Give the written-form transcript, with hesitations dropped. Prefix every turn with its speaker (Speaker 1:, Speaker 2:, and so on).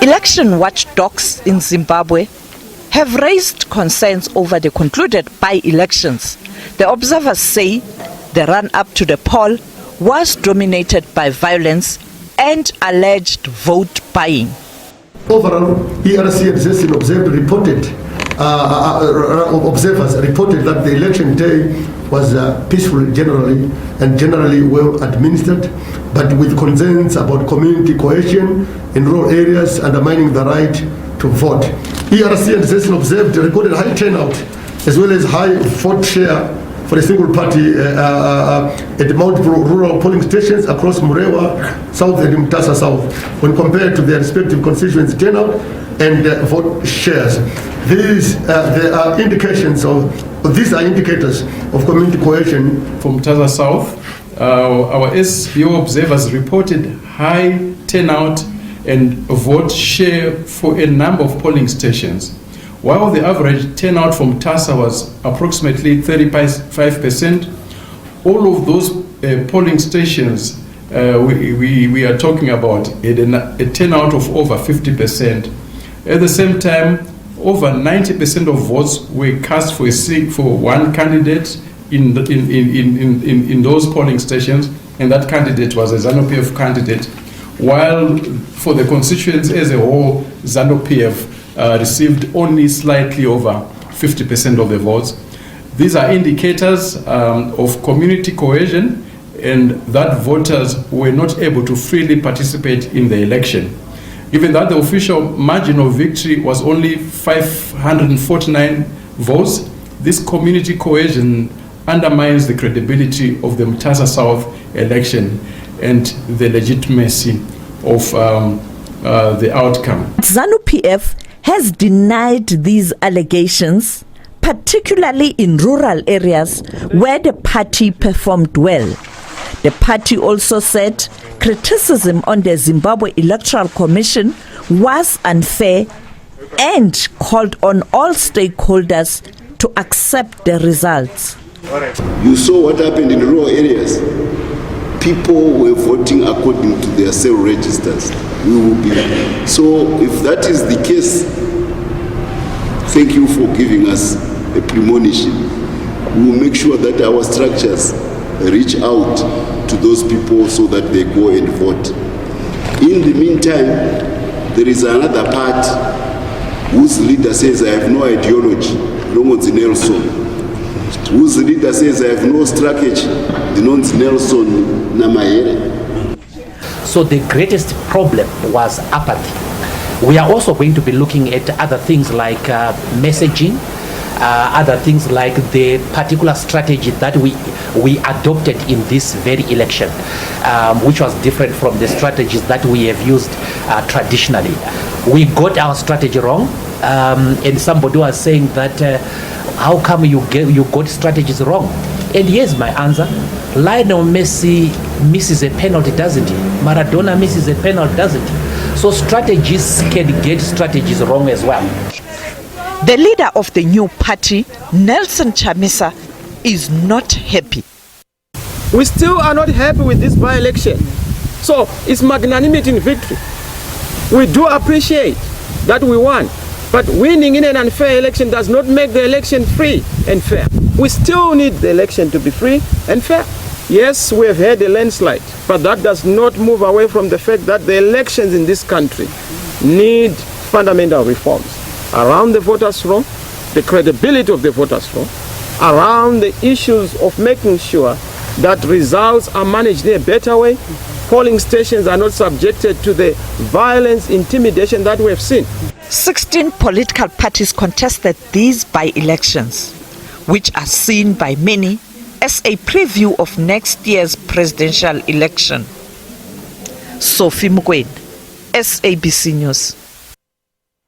Speaker 1: Election watchdogs in Zimbabwe have raised concerns over the concluded by-elections. The observers say the run-up to the poll was dominated by violence and alleged vote buying.
Speaker 2: Overall, ERC and ZEC observers reported that the election day was peaceful generally and generally well administered, but with concerns about community cohesion in rural areas undermining the right to vote. ERC and ZEC recorded high turnout as well as high vote share for a single party at multiple rural polling stations across Murewa South and Mtasa South when compared to their respective constituency turnout and vote shares. These are indicators of community cohesion.
Speaker 3: From Mtasa South, our SBO observers reported high turnout and vote share for a number of polling stations. While the average turnout from Mtasa was approximately 35%, all of those polling stations we are talking about had a turnout of over 50%. At the same time, over 90% of votes were cast for one candidate in those polling stations, and that candidate was a ZANU PF candidate, while for the constituents as a whole, ZANU PF received only slightly over 50% of the votes. These are indicators of community cohesion and that voters were not able to freely participate in the election. Given that the official margin of victory was only 549 votes, this community cohesion undermines the credibility of the Mtasa South election and the legitimacy of the outcome.
Speaker 1: ZANU PF has denied these allegations, particularly in rural areas where the party performed well. The party also said criticism on the Zimbabwe Electoral Commission was unfair and called on all stakeholders to accept the results.
Speaker 4: You saw what happened in rural areas. People were voting according to their self-registers. So if that is the case, thank you for giving us a premonition. We will make sure that our structures reach out to those people so that they go and vote. In the meantime, there is another part whose leader says, I have no ideology, Nelson. Whose leader says, I have no strategy, Nelson Namaere.
Speaker 5: So the greatest problem was apathy. We are also going to be looking at other things like messaging, other things like the particular strategy that we adopted in this very election, which was different from the strategies that we have used traditionally. We got our strategy wrong, and somebody was saying that how come you got strategies wrong? And here's my answer. Lionel Messi misses a penalty, doesn't he? Maradona misses a penalty, doesn't he? So strategists can get strategies wrong as well.
Speaker 1: The leader of the new party, Nelson Chamisa, is not happy.
Speaker 6: We still are not happy with this by-election. So it's magnanimity in victory. We do appreciate that we won, but winning in an unfair election does not make the election free and fair. We still need the election to be free and fair. Yes, we have had a landslide, but that does not move away from the fact that the elections in this country need fundamental reforms around the voters' roll, the credibility of the voters' roll, around the issues of making sure that results are managed in a better way, polling stations are not subjected to the violence, intimidation that we have seen.
Speaker 1: 16 political parties contested these by-elections, which are seen by many as a preview of next year's presidential election. Sophie Mugwen, SABC News.